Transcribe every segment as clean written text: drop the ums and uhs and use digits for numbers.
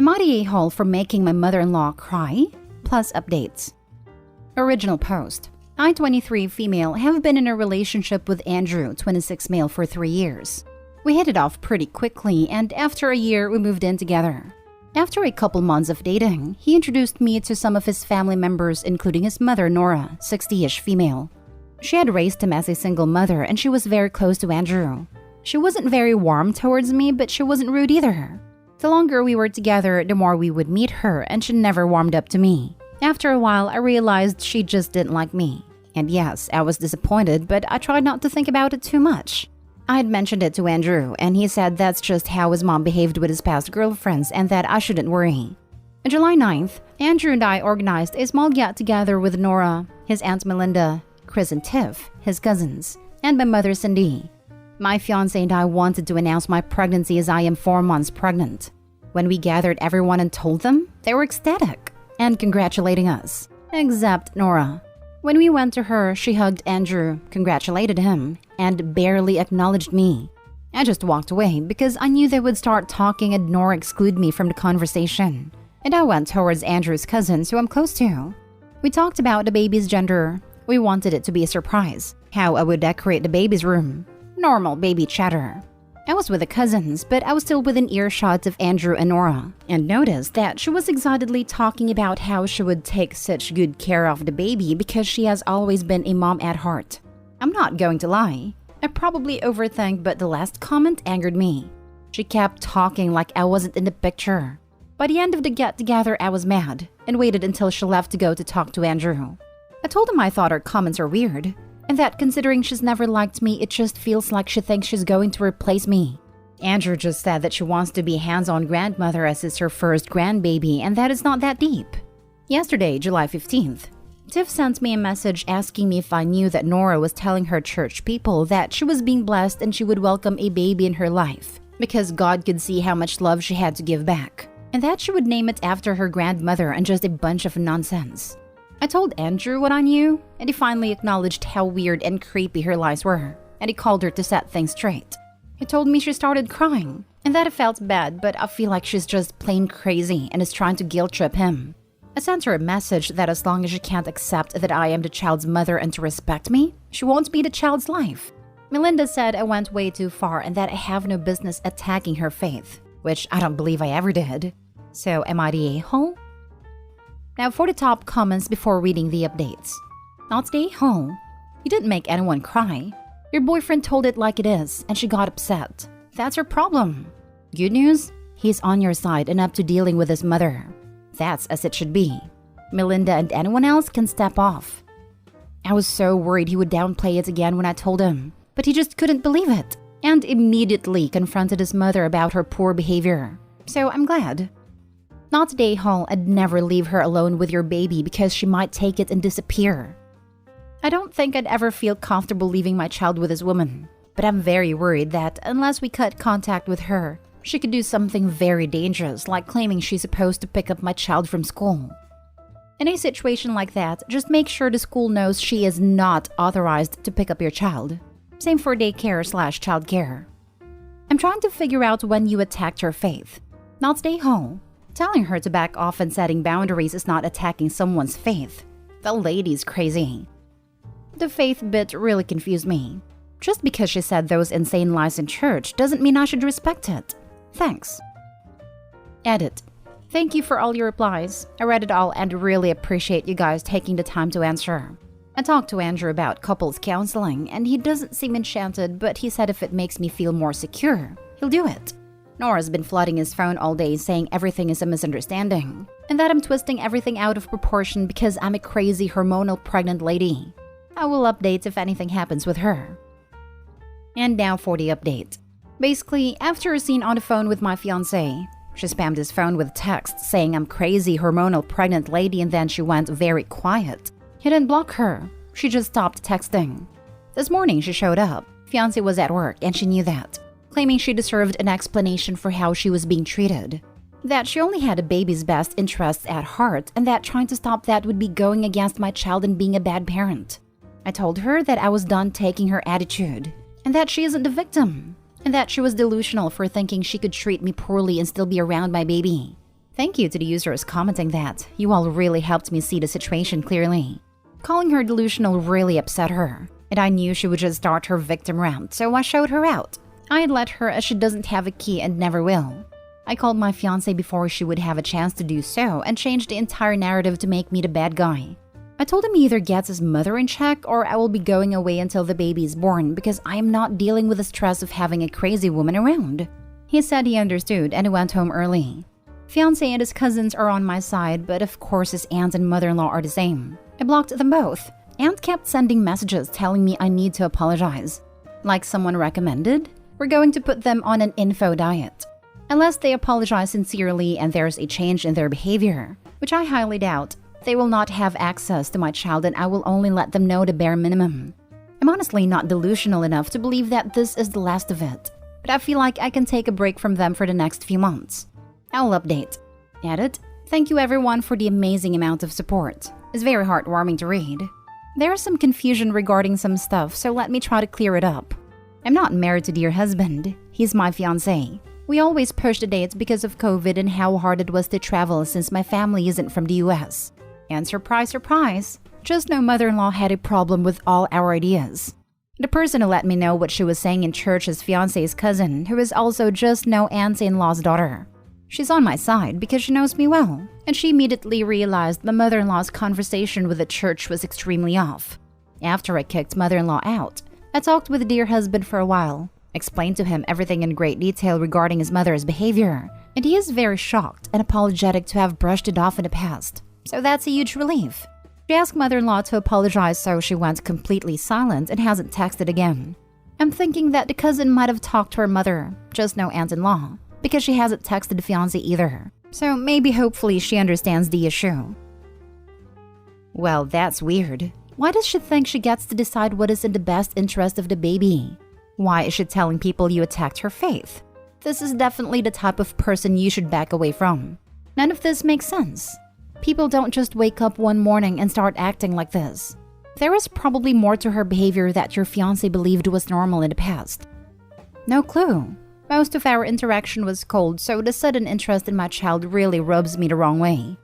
Am I the a-hole for making my mother-in-law cry? Plus updates. Original post. I, 23 female, have been in a relationship with Andrew, 26 male, for 3 years. We hit it off pretty quickly, and after a year, we moved in together. After a couple months of dating, he introduced me to some of his family members, including his mother, Nora, 60-ish female. She had raised him as a single mother, and she was very close to Andrew. She wasn't very warm towards me, but she wasn't rude either. The longer we were together, the more we would meet her, and she never warmed up to me. After a while, I realized she just didn't like me. And yes, I was disappointed, but I tried not to think about it too much. I had mentioned it to Andrew, and he said that's just how his mom behaved with his past girlfriends and that I shouldn't worry. On July 9th, Andrew and I organized a small get-together with Nora, his aunt Melinda, Chris and Tiff, his cousins, and my mother Cindy. My fiancé and I wanted to announce my pregnancy as I am 4 months pregnant. When we gathered everyone and told them, they were ecstatic and congratulating us, except Nora. When we went to her, she hugged Andrew, congratulated him, and barely acknowledged me. I just walked away because I knew they would start talking and Nora exclude me from the conversation. And I went towards Andrew's cousins, who I'm close to. We talked about the baby's gender. We wanted it to be a surprise, how I would decorate the baby's room. Normal baby chatter. I was with the cousins, but I was still within earshot of Andrew and Nora, and noticed that she was excitedly talking about how she would take such good care of the baby because she has always been a mom at heart. I'm not going to lie. I probably overthink, but the last comment angered me. She kept talking like I wasn't in the picture. By the end of the get-together, I was mad, and waited until she left to go to talk to Andrew. I told him I thought her comments are weird, and that considering she's never liked me, it just feels like she thinks she's going to replace me. Andrew just said that she wants to be hands-on grandmother as it's her first grandbaby, and that is not that deep. Yesterday, July 15th, Tiff sent me a message asking me if I knew that Nora was telling her church people that she was being blessed and she would welcome a baby in her life because God could see how much love she had to give back, and that she would name it after her grandmother, and just a bunch of nonsense. I told Andrew what I knew, and he finally acknowledged how weird and creepy her lies were, and he called her to set things straight. He told me she started crying, and that I felt bad, but I feel like she's just plain crazy and is trying to guilt trip him. I sent her a message that as long as she can't accept that I am the child's mother and to respect me, she won't be the child's life. Melinda said I went way too far and that I have no business attacking her faith, which I don't believe I ever did. So am I the a-hole? Now for the top comments before reading the updates. Not the a-hole. You didn't make anyone cry. Your boyfriend told it like it is, and she got upset. That's her problem. Good news? He's on your side and up to dealing with his mother. That's as it should be. Melinda and anyone else can step off. I was so worried he would downplay it again when I told him, but he just couldn't believe it, and immediately confronted his mother about her poor behavior. So I'm glad. Not today, Hall. I'd never leave her alone with your baby because she might take it and disappear. I don't think I'd ever feel comfortable leaving my child with this woman, but I'm very worried that unless we cut contact with her, she could do something very dangerous, like claiming she's supposed to pick up my child from school. In a situation like that, just make sure the school knows she is not authorized to pick up your child. Same for daycare/childcare. I'm trying to figure out when you attacked her faith. Not stay home. Telling her to back off and setting boundaries is not attacking someone's faith. The lady's crazy. The faith bit really confused me. Just because she said those insane lies in church doesn't mean I should respect it. Thanks. Edit. Thank you for all your replies. I read it all and really appreciate you guys taking the time to answer. I talked to Andrew about couples counseling, and he doesn't seem enchanted, but he said if it makes me feel more secure, he'll do it. Nora's been flooding his phone all day saying everything is a misunderstanding, and that I'm twisting everything out of proportion because I'm a crazy hormonal pregnant lady. I will update if anything happens with her. And now for the update. Basically, after a scene on the phone with my fiancé, she spammed his phone with texts saying I'm crazy hormonal pregnant lady, and then she went very quiet. He didn't block her. She just stopped texting. This morning she showed up. Fiancé was at work and she knew that, claiming she deserved an explanation for how she was being treated. That she only had a baby's best interests at heart, and that trying to stop that would be going against my child and being a bad parent. I told her that I was done taking her attitude, and that she isn't the victim, and that she was delusional for thinking she could treat me poorly and still be around my baby. Thank you to the users commenting that. You all really helped me see the situation clearly. Calling her delusional really upset her, and I knew she would just start her victim rant, so I showed her out. I had let her as she doesn't have a key and never will. I called my fiancé before she would have a chance to do so and changed the entire narrative to make me the bad guy. I told him he either gets his mother in check or I will be going away until the baby is born because I am not dealing with the stress of having a crazy woman around. He said he understood and he went home early. Fiancé and his cousins are on my side, but of course his aunt and mother-in-law are the same. I blocked them both. Aunt kept sending messages telling me I need to apologize. Like someone recommended, we're going to put them on an info diet. Unless they apologize sincerely and there's a change in their behavior, which I highly doubt, they will not have access to my child and I will only let them know the bare minimum. I'm honestly not delusional enough to believe that this is the last of it, but I feel like I can take a break from them for the next few months. I'll update. Edit. Thank you everyone for the amazing amount of support. It's very heartwarming to read. There is some confusion regarding some stuff, so let me try to clear it up. I'm not married to dear husband. He's my fiancé. We always pushed the dates because of COVID and how hard it was to travel since my family isn't from the US. And surprise, surprise, just no mother-in-law had a problem with all our ideas. The person who let me know what she was saying in church is fiancé's cousin, who is also just no auntie-in-law's daughter. She's on my side because she knows me well, and she immediately realized the mother-in-law's conversation with the church was extremely off. After I kicked mother-in-law out, I talked with dear husband for a while, explained to him everything in great detail regarding his mother's behavior, and he is very shocked and apologetic to have brushed it off in the past. So that's a huge relief. She asked mother-in-law to apologize, so she went completely silent and hasn't texted again. I'm thinking that the cousin might have talked to her mother, just no aunt-in-law, because she hasn't texted the fiancé either. So maybe hopefully she understands the issue. Well, that's weird. Why does she think she gets to decide what is in the best interest of the baby? Why is she telling people you attacked her faith? This is definitely the type of person you should back away from. None of this makes sense. People don't just wake up one morning and start acting like this. There is probably more to her behavior that your fiancé believed was normal in the past. No clue. Most of our interaction was cold, so the sudden interest in my child really rubs me the wrong way.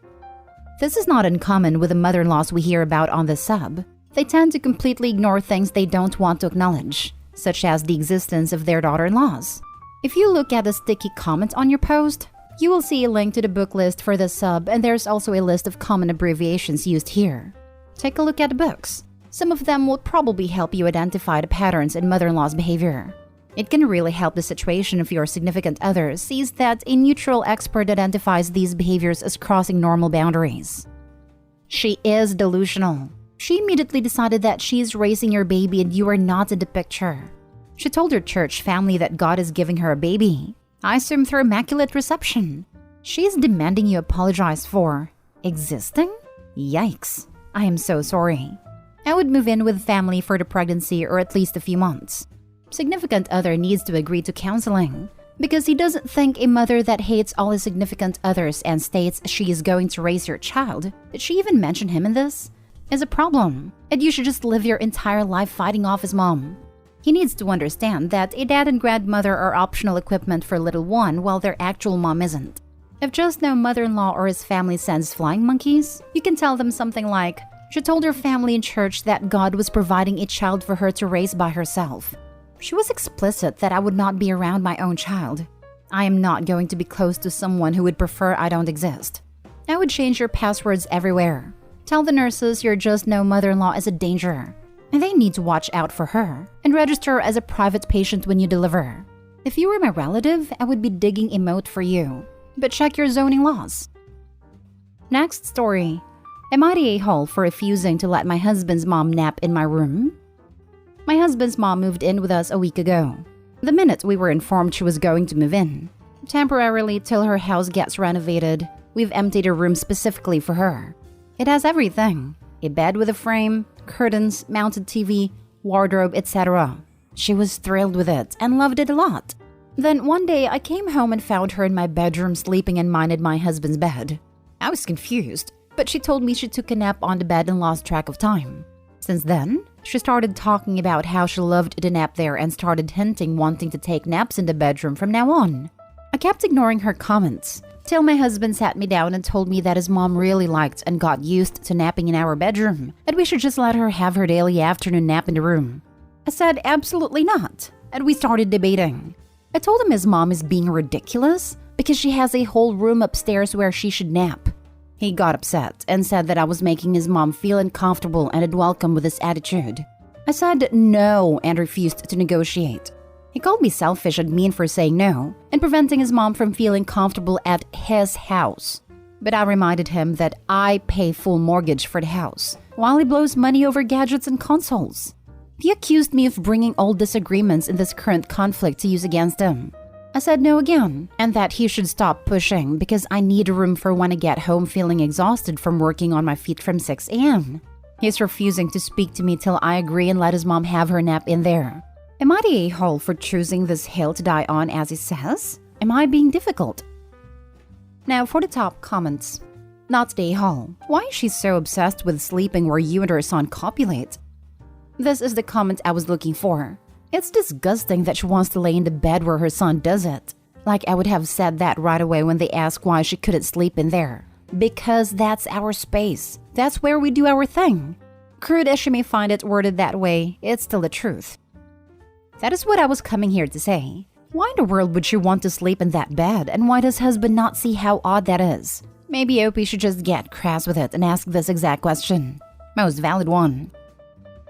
This is not uncommon with the mother-in-laws we hear about on this sub. They tend to completely ignore things they don't want to acknowledge, such as the existence of their daughter-in-laws. If you look at the sticky comments on your post, you will see a link to the book list for this sub, and there's also a list of common abbreviations used here. Take a look at the books. Some of them will probably help you identify the patterns in mother-in-law's behavior. It can really help the situation if your significant other sees that a neutral expert identifies these behaviors as crossing normal boundaries. She is delusional. She immediately decided that she's raising your baby and you are not in the picture. She told her church family that God is giving her a baby. I assume through immaculate reception. She's demanding you apologize for existing? Yikes. I am so sorry. I would move in with family for the pregnancy or at least a few months. Significant other needs to agree to counseling because he doesn't think a mother that hates all his significant others and states she is going to raise your child, did she even mention him in this, is a problem, and you should just live your entire life fighting off his mom. He needs to understand that a dad and grandmother are optional equipment for little one while their actual mom isn't. If just no mother-in-law or his family sends flying monkeys, you can tell them something like, she told her family in church that God was providing a child for her to raise by herself. She was explicit that I would not be around my own child. I am not going to be close to someone who would prefer I don't exist. I would change your passwords everywhere. Tell the nurses your just no mother-in-law is a danger, and they need to watch out for her and register as a private patient when you deliver. If you were my relative, I would be digging a moat for you, but check your zoning laws. Next story. Am I the a-hole for refusing to let my husband's mom nap in my room? My husband's mom moved in with us a week ago. The minute we were informed she was going to move in, temporarily till her house gets renovated, we've emptied a room specifically for her. It has everything: a bed with a frame, curtains, mounted TV, wardrobe, etc. She was thrilled with it and loved it a lot. Then one day I came home and found her in my bedroom sleeping and minded my husband's bed. I was confused, but she told me she took a nap on the bed and lost track of time. Since then, she started talking about how she loved the nap there and started hinting wanting to take naps in the bedroom from now on. I kept ignoring her comments, till my husband sat me down and told me that his mom really liked and got used to napping in our bedroom, and we should just let her have her daily afternoon nap in the room. I said absolutely not, and we started debating. I told him his mom is being ridiculous because she has a whole room upstairs where she should nap. He got upset and said that I was making his mom feel uncomfortable and unwelcome with this attitude. I said no and refused to negotiate. He called me selfish and mean for saying no and preventing his mom from feeling comfortable at his house. But I reminded him that I pay full mortgage for the house, while he blows money over gadgets and consoles. He accused me of bringing old disagreements in this current conflict to use against him. I said no again, and that he should stop pushing because I need a room for when I get home feeling exhausted from working on my feet from 6 a.m. He's refusing to speak to me till I agree and let his mom have her nap in there. Am I the a-hole for choosing this hill to die on as he says? Am I being difficult? Now for the top comments. Not the a-hole. Why is she so obsessed with sleeping where you and her son copulate? This is the comment I was looking for. It's disgusting that she wants to lay in the bed where her son does it. Like I would have said that right away when they asked why she couldn't sleep in there. Because that's our space. That's where we do our thing. Crude as she may find it worded that way, it's still the truth. That is what I was coming here to say. Why in the world would she want to sleep in that bed, and why does husband not see how odd that is? Maybe Opie should just get crass with it and ask this exact question. Most valid one.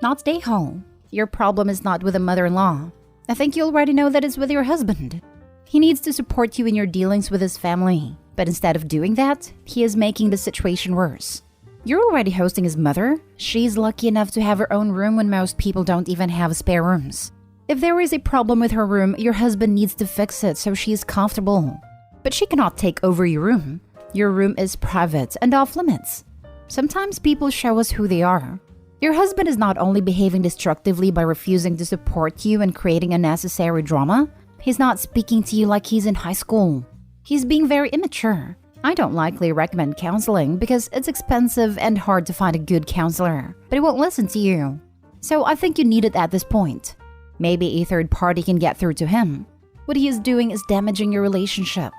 Not stay home. Your problem is not with a mother-in-law. I think you already know that it's with your husband. He needs to support you in your dealings with his family. But instead of doing that, he is making the situation worse. You're already hosting his mother. She's lucky enough to have her own room when most people don't even have spare rooms. If there is a problem with her room, your husband needs to fix it so she is comfortable. But she cannot take over your room. Your room is private and off limits. Sometimes people show us who they are. Your husband is not only behaving destructively by refusing to support you and creating unnecessary drama, he's not speaking to you like he's in high school. He's being very immature. I don't likely recommend counseling because it's expensive and hard to find a good counselor, but he won't listen to you. So I think you need it at this point. Maybe a third party can get through to him. What he is doing is damaging your relationship.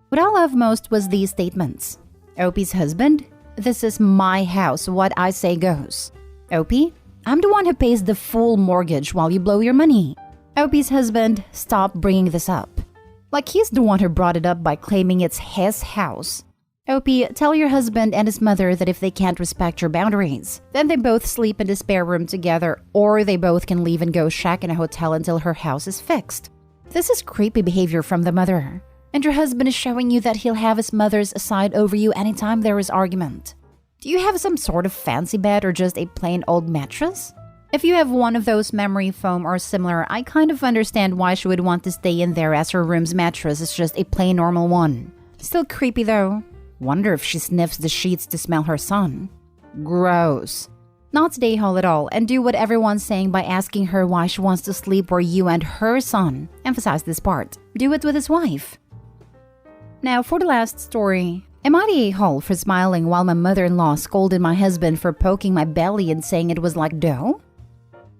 What I love most was these statements. Opie's husband, this is my house, what I say goes. Opie, I'm the one who pays the full mortgage while you blow your money. Opie's husband, stop bringing this up. Like he's the one who brought it up by claiming it's his house. Opie, tell your husband and his mother that if they can't respect your boundaries, then they both sleep in the spare room together, or they both can leave and go shack in a hotel until her house is fixed. This is creepy behavior from the mother. And your husband is showing you that he'll have his mother's side over you anytime there is argument. Do you have some sort of fancy bed or just a plain old mattress? If you have one of those memory foam or similar, I kind of understand why she would want to stay in there as her room's mattress is just a plain normal one. Still creepy though. Wonder if she sniffs the sheets to smell her son. Gross. Not stay home at all and do what everyone's saying by asking her why she wants to sleep where you and her son. Emphasize this part. Do it with his wife. Now for the last story. Am I the a-hole for smiling while my mother-in-law scolded my husband for poking my belly and saying it was like dough?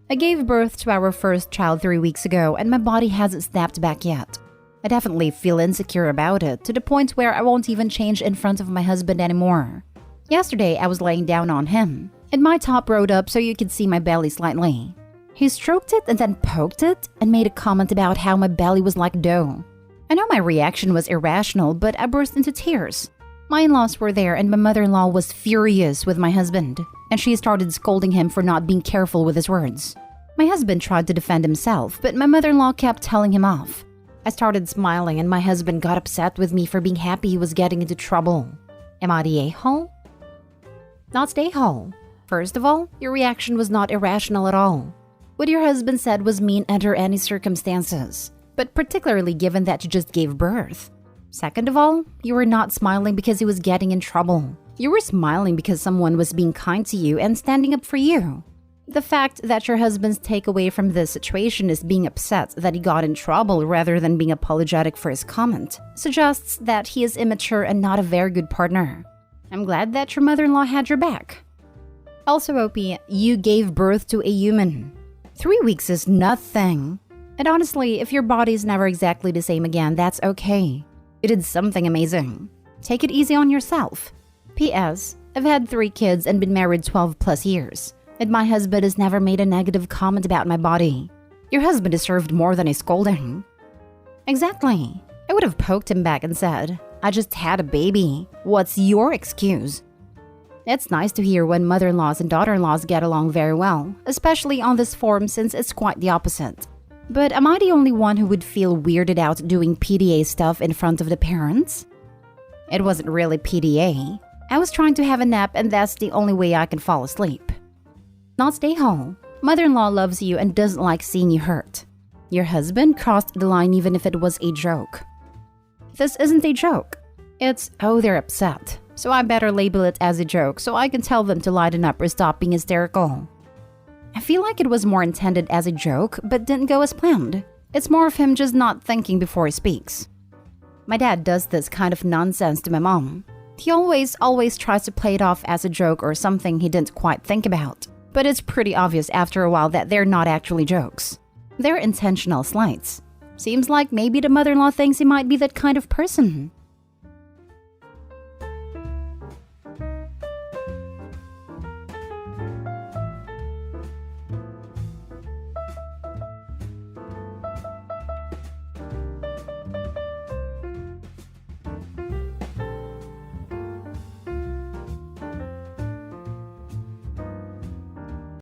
I gave birth to our first child 3 weeks ago and my body hasn't snapped back yet. I definitely feel insecure about it to the point where I won't even change in front of my husband anymore. Yesterday I was laying down on him and my top rode up so you could see my belly slightly. He stroked it and then poked it and made a comment about how my belly was like dough. I know my reaction was irrational, but I burst into tears. My in-laws were there and my mother-in-law was furious with my husband, and she started scolding him for not being careful with his words. My husband tried to defend himself, but my mother-in-law kept telling him off. I started smiling and my husband got upset with me for being happy he was getting into trouble. Am I the a-hole? Not the a-hole. First of all, your reaction was not irrational at all. What your husband said was mean under any circumstances, but particularly given that you just gave birth. Second of all, you were not smiling because he was getting in trouble. You were smiling because someone was being kind to you and standing up for you. The fact that your husband's takeaway from this situation is being upset that he got in trouble rather than being apologetic for his comment suggests that he is immature and not a very good partner. I'm glad that your mother-in-law had your back. Also, Opie, you gave birth to a human. 3 weeks is nothing. And honestly, if your body's never exactly the same again, that's okay. You did something amazing. Take it easy on yourself. P.S. I've had 3 kids and been married 12 plus years, and my husband has never made a negative comment about my body. Your husband deserved more than a scolding. Exactly. I would have poked him back and said, I just had a baby. What's your excuse? It's nice to hear when mother-in-laws and daughter-in-laws get along very well, especially on this forum since it's quite the opposite. But am I the only one who would feel weirded out doing PDA stuff in front of the parents? It wasn't really PDA. I was trying to have a nap and that's the only way I can fall asleep. Not stay home. Mother-in-law loves you and doesn't like seeing you hurt. Your husband crossed the line even if it was a joke. This isn't a joke. It's, oh, they're upset. So I better label it as a joke so I can tell them to lighten up or stop being hysterical. I feel like it was more intended as a joke, but didn't go as planned. It's more of him just not thinking before he speaks. My dad does this kind of nonsense to my mom. He always tries to play it off as a joke or something he didn't quite think about. But it's pretty obvious after a while that they're not actually jokes. They're intentional slights. Seems like maybe the mother-in-law thinks he might be that kind of person.